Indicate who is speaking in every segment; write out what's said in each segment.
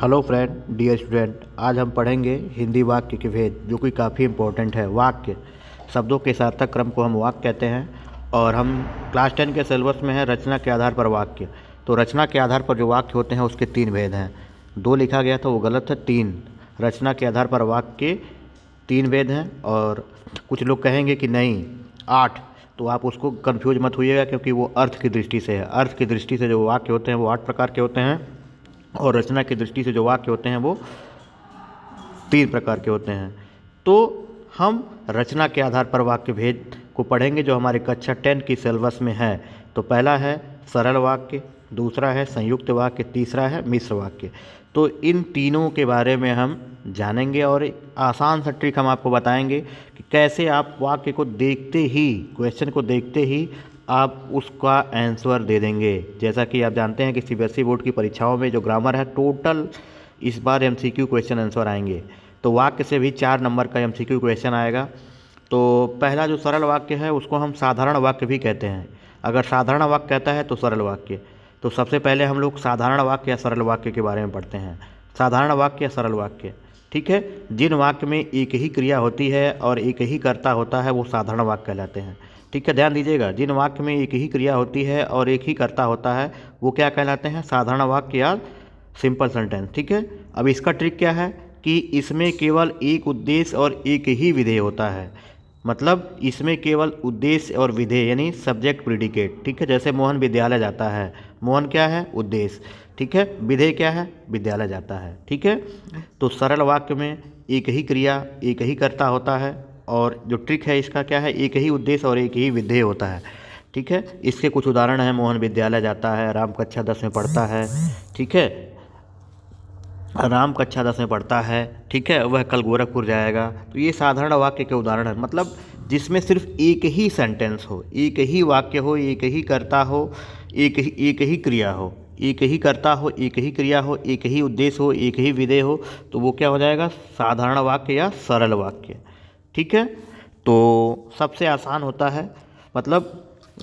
Speaker 1: Hello friend, dear student, आज हम पढ़ेंगे हिंदी वाक्य के भेद, जो कि काफ़ी इम्पोर्टेंट है। वाक्य शब्दों के सार्थक क्रम को हम वाक्य कहते हैं और हम क्लास 10 के सिलेबस में है रचना के आधार पर वाक्य। तो रचना के आधार पर जो वाक्य होते हैं उसके 3 भेद हैं। 2 लिखा गया था वो गलत है, 3 रचना के आधार पर वाक्य के 3 भेद हैं। और कुछ लोग कहेंगे कि नहीं 8, तो आप उसको कन्फ्यूज मत होइएगा, क्योंकि वो अर्थ की दृष्टि से है। अर्थ की दृष्टि से जो वाक्य होते हैं वो 8 प्रकार के होते हैं और रचना की दृष्टि से जो वाक्य होते हैं वो 3 प्रकार के होते हैं। तो हम रचना के आधार पर वाक्य भेद को पढ़ेंगे जो हमारे कक्षा 10 की सिलेबस में है। तो पहला है सरल वाक्य, दूसरा है संयुक्त वाक्य, तीसरा है मिश्र वाक्य। तो इन तीनों के बारे में हम जानेंगे और एक आसान सा ट्रिक हम आपको बताएंगे कि कैसे आप वाक्य को देखते ही, क्वेश्चन को देखते ही आप उसका आंसर दे देंगे। जैसा कि आप जानते हैं कि सीबीएसई बोर्ड की परीक्षाओं में जो ग्रामर है, टोटल इस बार एमसीक्यू क्वेश्चन आंसर आएंगे। तो वाक्य से भी 4 नंबर का एमसीक्यू क्वेश्चन आएगा। तो पहला जो सरल वाक्य है उसको हम साधारण वाक्य भी कहते हैं। अगर साधारण वाक्य कहता है तो सरल वाक्य। तो सबसे पहले हम लोग साधारण वाक्य या सरल वाक्य के बारे में पढ़ते हैं। साधारण वाक्य या सरल वाक्य, ठीक है। जिन वाक्य में एक ही क्रिया होती है और एक ही कर्ता होता है वो साधारण वाक्य कहलाते हैं, ठीक है। ध्यान दीजिएगा, जिन वाक्य में एक ही क्रिया होती है और एक ही कर्ता होता है वो क्या कहलाते हैं? साधारण वाक्य या सिंपल सेंटेंस, ठीक है। अब इसका ट्रिक क्या है कि इसमें केवल एक उद्देश्य और एक ही विधेय होता है। मतलब इसमें केवल उद्देश्य और विधेय यानी सब्जेक्ट प्रिडिकेट, ठीक है। जैसे मोहन विद्यालय जाता है, मोहन क्या है? उद्देश्य, ठीक है। विधेय क्या है? विद्यालय जाता है, ठीक है। तो सरल वाक्य में एक ही क्रिया एक ही कर्ता होता है और जो ट्रिक है इसका क्या है? एक ही उद्देश्य और एक ही विधेय होता है, ठीक है। इसके कुछ उदाहरण हैं। मोहन विद्यालय जाता है, राम कक्षा 10 में पढ़ता है, ठीक है। राम कक्षा 10 में पढ़ता है, ठीक है। वह कल गोरखपुर जाएगा। तो ये साधारण वाक्य के उदाहरण है। मतलब जिसमें सिर्फ एक ही सेंटेंस हो, एक ही वाक्य हो, एक ही कर्ता हो, एक ही क्रिया हो, एक ही कर्ता हो, एक ही क्रिया हो, एक ही उद्देश्य हो, एक ही विधेय हो, तो वो क्या हो जाएगा? साधारण वाक्य या सरल वाक्य, ठीक है। तो सबसे आसान होता है, मतलब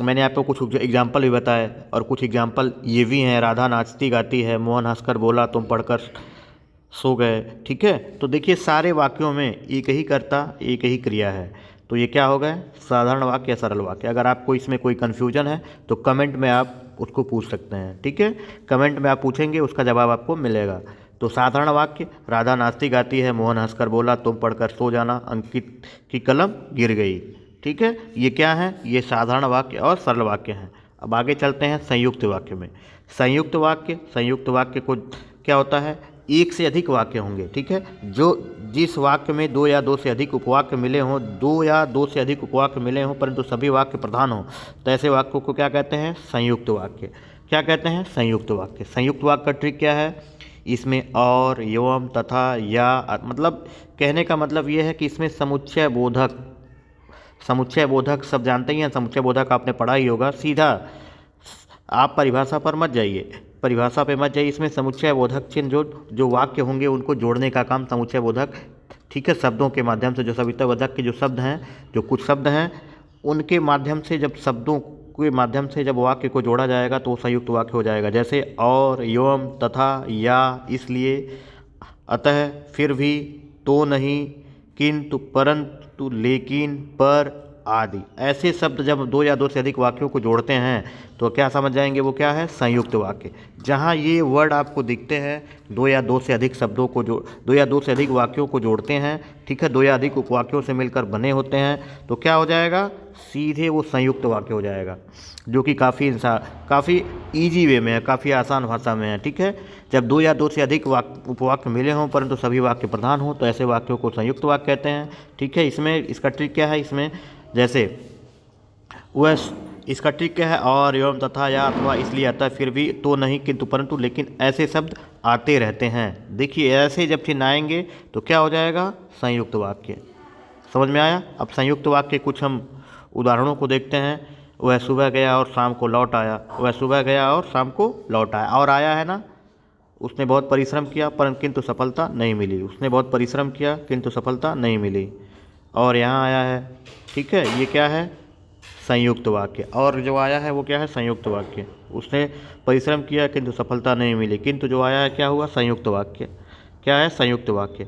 Speaker 1: मैंने आपको कुछ एग्जाम्पल भी बताए और कुछ एग्जाम्पल ये भी हैं। राधा नाचती गाती है, मोहन हंसकर बोला, तुम पढ़कर सो गए, ठीक है। तो देखिए सारे वाक्यों में एक ही कर्ता एक ही क्रिया है। तो ये क्या हो गए? साधारण वाक्य या सरल वाक्य। अगर आपको इसमें कोई कन्फ्यूजन है तो कमेंट में आप उसको पूछ सकते हैं, ठीक है। कमेंट में आप पूछेंगे, उसका जवाब आपको मिलेगा। तो साधारण वाक्य, राधा नाचती गाती है, मोहन हंसकर बोला, तुम पढ़कर सो जाना, अंकित की कलम गिर गई, ठीक है। ये क्या है? ये साधारण वाक्य और सरल वाक्य हैं। अब आगे चलते हैं संयुक्त वाक्य में। संयुक्त वाक्य को क्या होता है? एक से अधिक वाक्य होंगे, ठीक है। जिस वाक्य में 2 या 2 से अधिक उपवाक्य मिले हों, 2 या 2 से अधिक उपवाक्य मिले हों परंतु सभी वाक्य प्रधान हों, तो ऐसे वाक्यों को क्या कहते हैं? संयुक्त वाक्य। क्या कहते हैं? संयुक्त वाक्य। संयुक्त वाक्य का ट्रिक क्या है? इसमें और, एवं, तथा, या, मतलब कहने का मतलब ये है कि इसमें समुच्चय बोधक सब जानते ही हैं। समुच्चय बोधक आपने पढ़ा ही होगा। सीधा आप परिभाषा पर मत जाइए, परिभाषा पे मत जाइए। इसमें समुच्चय बोधक चिन्ह जो वाक्य होंगे उनको जोड़ने का काम समुच्चय बोधक, ठीक है, शब्दों के माध्यम से, जो सवितावर्धक के जो शब्द हैं, जो कुछ शब्द हैं उनके माध्यम से, जब शब्दों के माध्यम से जब वाक्य को जोड़ा जाएगा तो वो संयुक्त वाक्य हो जाएगा। जैसे और, एवं, तथा, या, इसलिए, अतः, फिर भी, तो नहीं, किंतु, परंतु, लेकिन, पर आदि। ऐसे शब्द जब 2 या 2 से अधिक वाक्यों को जोड़ते हैं तो क्या समझ जाएंगे? वो क्या है? संयुक्त वाक्य। जहाँ ये वर्ड आपको दिखते हैं 2 या 2 से अधिक शब्दों को 2 या 2 से अधिक वाक्यों को जोड़ते हैं, ठीक है, 2 या अधिक उपवाक्यों से मिलकर बने होते हैं, तो क्या हो जाएगा? सीधे वो संयुक्त वाक्य हो जाएगा, जो कि काफ़ी ईजी वे में है, काफ़ी आसान भाषा में है, ठीक है। जब 2 या 2 से अधिक उपवाक्य मिले हों परंतु सभी वाक्य प्रधान हों तो ऐसे वाक्यों को संयुक्त वाक्य कहते हैं, ठीक है। इसमें इसका ट्रिक क्या है? इसमें जैसे वह, इसका ट्रिक क्या है? और, एवं, तथा, या, अथवा, इसलिए, अतः, फिर भी, तो नहीं, किंतु, परंतु, लेकिन ऐसे शब्द आते रहते हैं। देखिए ऐसे जब चिन्ह आएंगे तो क्या हो जाएगा? संयुक्त वाक्य। समझ में आया? अब संयुक्त वाक्य के कुछ हम उदाहरणों को देखते हैं। वह सुबह गया और शाम को लौट आया। वह सुबह गया और शाम को लौट आया। और आया है ना, उसने बहुत परिश्रम किया परंतु किंतु सफलता नहीं मिली। उसने बहुत परिश्रम किया किंतु सफलता नहीं मिली। और यहाँ आया है, ठीक है। ये क्या है? संयुक्त वाक्य। और जो आया है वो क्या है? संयुक्त वाक्य। उसने परिश्रम किया किंतु सफलता नहीं मिली, किंतु जो आया है क्या हुआ? संयुक्त वाक्य। क्या है? संयुक्त वाक्य।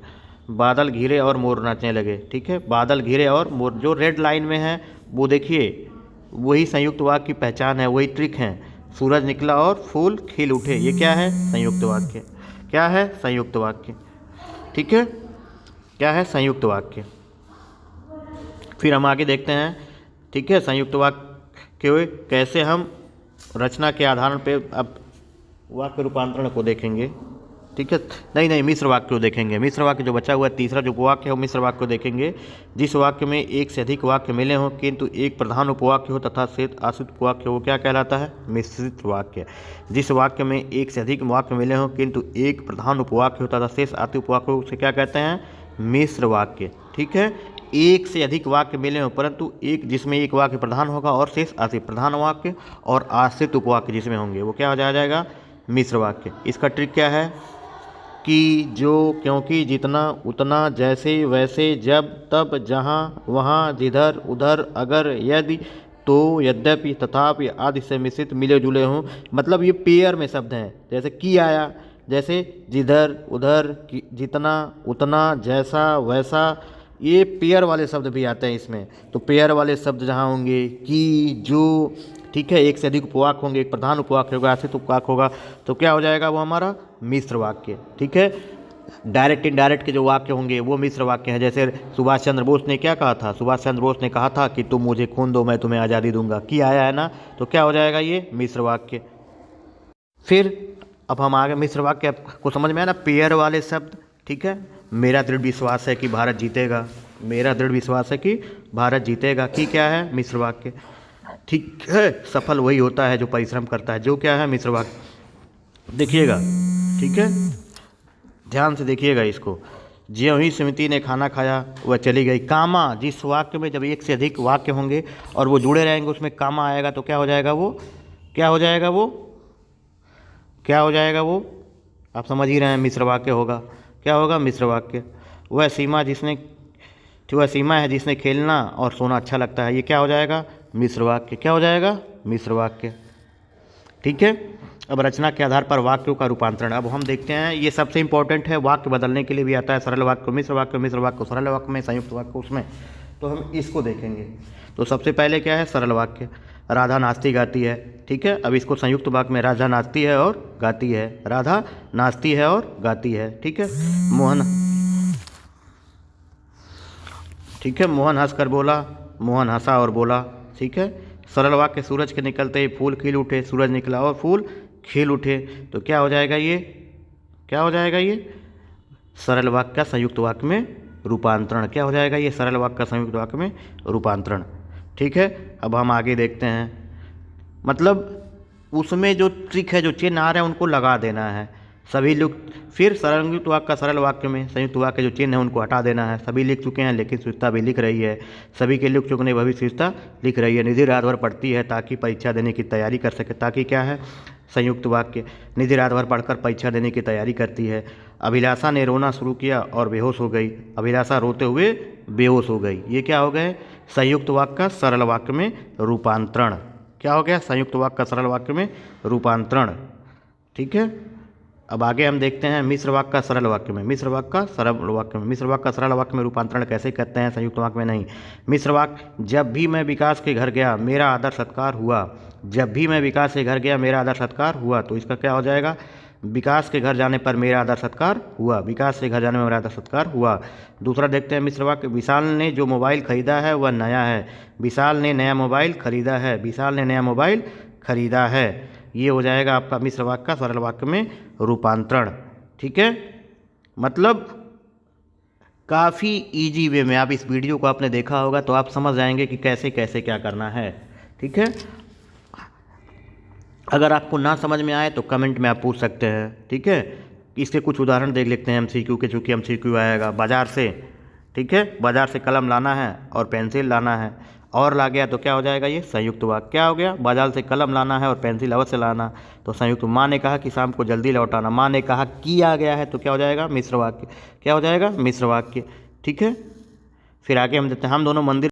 Speaker 1: बादल घिरे और मोर नाचने लगे, ठीक है, बादल घिरे और मोर जो रेड लाइन में है वो देखिए, वही संयुक्त वाक्य की पहचान है, वही ट्रिक है। सूरज निकला और फूल खिल उठे, ये क्या है? संयुक्त वाक्य। क्या है? संयुक्त वाक्य, ठीक है। क्या है? संयुक्त वाक्य। फिर हम आगे देखते हैं, ठीक है, संयुक्त वाक्य कैसे हम रचना के आधार पे अब वाक्य रूपांतरण को देखेंगे, ठीक है। नहीं, मिश्र वाक्य को देखेंगे। मिश्र वाक्य जो बचा हुआ है, तीसरा जो वाक्य है वो मिश्र वाक्य को देखेंगे। जिस वाक्य में एक से अधिक वाक्य मिले हों किंतु एक प्रधान उपवाक्य हो तथा शेष आश्रित उपवाक्य हो, क्या कहलाता है? मिश्रित वाक्य। जिस वाक्य में एक से अधिक वाक्य मिले हों किंतु एक प्रधान उपवाक्य हो तथा शेष आश्रित उपवाक्य हो, उसे क्या कहते हैं? मिश्र वाक्य, ठीक है। एक से अधिक वाक्य मिले हों परंतु एक जिसमें एक वाक्य प्रधान होगा और शेष आश्रित, प्रधान वाक्य और आश्रित उपवाक्य जिसमें होंगे, वो क्या हो जाएगा? मिश्र वाक्य। इसका ट्रिक क्या है कि जो, क्योंकि, जितना, उतना, जैसे, वैसे, जब, तब, जहाँ, वहाँ, जिधर, उधर, अगर, यदि, तो, यद्यपि, तथापि आदि से मिश्रित मिले जुले हों। मतलब ये पेयर में शब्द हैं। जैसे की आया, जैसे जिधर, उधर, जितना, उतना, जैसा, वैसा, ये पेयर वाले शब्द भी आते हैं इसमें। तो पेयर वाले शब्द जहाँ होंगे, की, जो, ठीक है, एक से अधिक उपवाक्य होंगे, एक प्रधान उपवाक्य होगा, आश्रित उपवाक्य होगा, तो क्या हो जाएगा? वो हमारा मिश्र वाक्य, ठीक है। डायरेक्ट इनडायरेक्ट के जो वाक्य होंगे वो मिश्र वाक्य हैं। जैसे सुभाष चंद्र बोस ने क्या कहा था? सुभाष चंद्र बोस ने कहा था कि तुम मुझे खून दो मैं तुम्हें आज़ादी दूंगा। की आया है ना, तो क्या हो जाएगा? ये मिश्र वाक्य। फिर अब हम आगे मिश्र वाक्य को समझ में आया ना, पेयर वाले शब्द, ठीक है। मेरा दृढ़ विश्वास है कि भारत जीतेगा, मेरा दृढ़ विश्वास है कि भारत जीतेगा, की क्या है? मिश्र वाक्य, ठीक है। सफल वही होता है जो परिश्रम करता है, जो क्या है? मिश्र वाक्य। देखिएगा, ठीक है, ध्यान से देखिएगा इसको। ज्यों ही सुमति ने खाना खाया वह चली गई, कामा। जिस वाक्य में जब एक से अधिक वाक्य होंगे और वो जुड़े रहेंगे, उसमें कामा आएगा तो क्या हो जाएगा? वो क्या हो जाएगा? वो क्या हो जाएगा? वो आप समझ ही रहे हैं, मिश्र वाक्य होगा। क्या होगा? मिश्र वाक्य। वह सीमा है जिसने खेलना और सोना अच्छा लगता है, ये क्या हो जाएगा? मिश्र वाक्य। क्या हो जाएगा? मिश्र वाक्य, ठीक है। अब रचना के आधार पर वाक्यों का रूपांतरण अब हम देखते हैं। ये सबसे इंपॉर्टेंट है, वाक्य बदलने के लिए भी आता है। सरल वाक्य मिश्र वाक्य, मिश्र वाक्य सरल वाक्य में, संयुक्त वाक्य उसमें। तो हम इसको देखेंगे। तो सबसे पहले क्या है? सरल वाक्य। राधा नाचती गाती है, ठीक है। अब इसको संयुक्त वाक्य में राधा नाचती है और गाती है, राधा नाचती है और गाती है, ठीक है। मोहन, ठीक है, मोहन हंसकर बोला, मोहन हंसा और बोला, ठीक है। सरल वाक्य, सूरज के निकलते ही फूल खिल उठे, सूरज निकला और फूल खिल उठे, तो क्या हो जाएगा? ये क्या हो जाएगा? ये सरल वाक्य का संयुक्त वाक्य में रूपांतरण। क्या हो जाएगा? ये सरल वाक्य का संयुक्त वाक्य में रूपांतरण, ठीक है। अब हम आगे देखते हैं, मतलब उसमें जो ट्रिक है, जो चिन्ह आ रहे हैं उनको लगा देना है सभी लोग। फिर संयुक्त वाक्य का सरल वाक्य में संयुक्त वाक्य जो चिन्ह है उनको हटा देना है। सभी लिख चुके हैं लेकिन सुचिता भी लिख रही है, सभी के लिख चुके हैं वह भी सुचिता लिख रही है। निधि रात भर पढ़ती है ताकि परीक्षा देने की तैयारी कर सके, ताकि क्या है? संयुक्त वाक्य। निधि रात भर पढ़कर परीक्षा देने की तैयारी करती है। अभिलाषा ने रोना शुरू किया और बेहोश हो गई, अभिलाषा रोते हुए बेहोश हो गई, ये क्या हो गए? संयुक्त वाक्य का सरल वाक्य में रूपांतरण। क्या हो गया? संयुक्त वाक्य का सरल वाक्य में रूपांतरण, ठीक है। अब आगे हम देखते हैं मिश्र वाक्य का सरल वाक्य में, मिश्र वाक्य का सरल वाक्य में, मिश्र वाक्य का सरल वाक्य में रूपांतरण कैसे करते हैं? संयुक्त वाक्य में नहीं। मिश्र वाक्य, जब भी मैं विकास के घर गया मेरा आदर सत्कार हुआ, जब भी मैं विकास के घर गया मेरा आदर सत्कार हुआ, तो इसका क्या हो जाएगा? विकास के घर जाने पर मेरा आदर सत्कार हुआ, विकास के घर जाने में मेरा आदर सत्कार हुआ। दूसरा देखते हैं मिश्र वाक्य, विशाल ने जो मोबाइल खरीदा है वह नया है, विशाल ने नया मोबाइल खरीदा है, विशाल ने नया मोबाइल खरीदा है, ये हो जाएगा आपका मिश्र वाक्य का सरल वाक्य में रूपांतरण, ठीक है। मतलब काफ़ी इजी वे में, आप इस वीडियो को आपने देखा होगा तो आप समझ जाएंगे कि कैसे कैसे क्या करना है, ठीक है। अगर आपको ना समझ में आए तो कमेंट में आप पूछ सकते हैं, ठीक है। इसके कुछ उदाहरण देख लेते हैं MCQ के, चूँकि MCQ आएगा बाज़ार से, ठीक है। बाज़ार से कलम लाना है और पेंसिल लाना है, और ला गया तो क्या हो जाएगा? ये संयुक्त वाक्य। क्या हो गया? बाजार से कलम लाना है और पेंसिल अवश्य लाना, तो संयुक्त। माँ ने कहा कि शाम को जल्दी लौटाना, माँ ने कहा कि आ गया है, तो क्या हो जाएगा? मिश्र वाक्य। क्या हो जाएगा? मिश्र वाक्य, ठीक है। फिर आगे हम देखते हैं, हम दोनों मंदिर